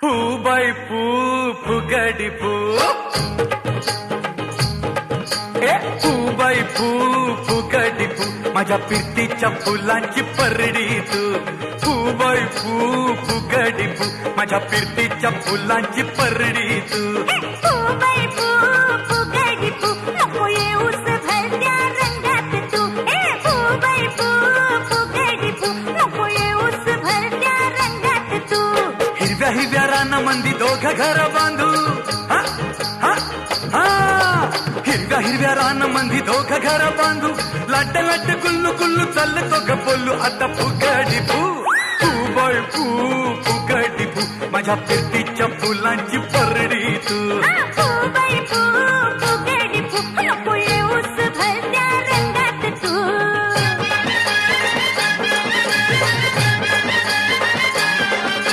फू बाई फू फुगडी फू फू बाई फू फुगडी फू माझ्या पिरतीच्या फुलांची परडी तू फू बाई फू फुगडी फू माझ्या पिरतीच्या फुलांची परडी तू फू बाई फू फुगडी फू नको येऊस भरत्या रंगात तू फू बाई फू फुगडी फू नको येऊस भरत्या रंगात तू हिरव्या हिरव्या रानामंदी दोघं घर बांधू हिरव्या हिरव्या रानामंदी दोघं घर बांधू लाट लाट गुल्लू गुल्लू चालतो ग बोलू आता फुगडी फू फू बाई फू फुगडी फू माझ्या पिरतीच्या फुलांची परडी तू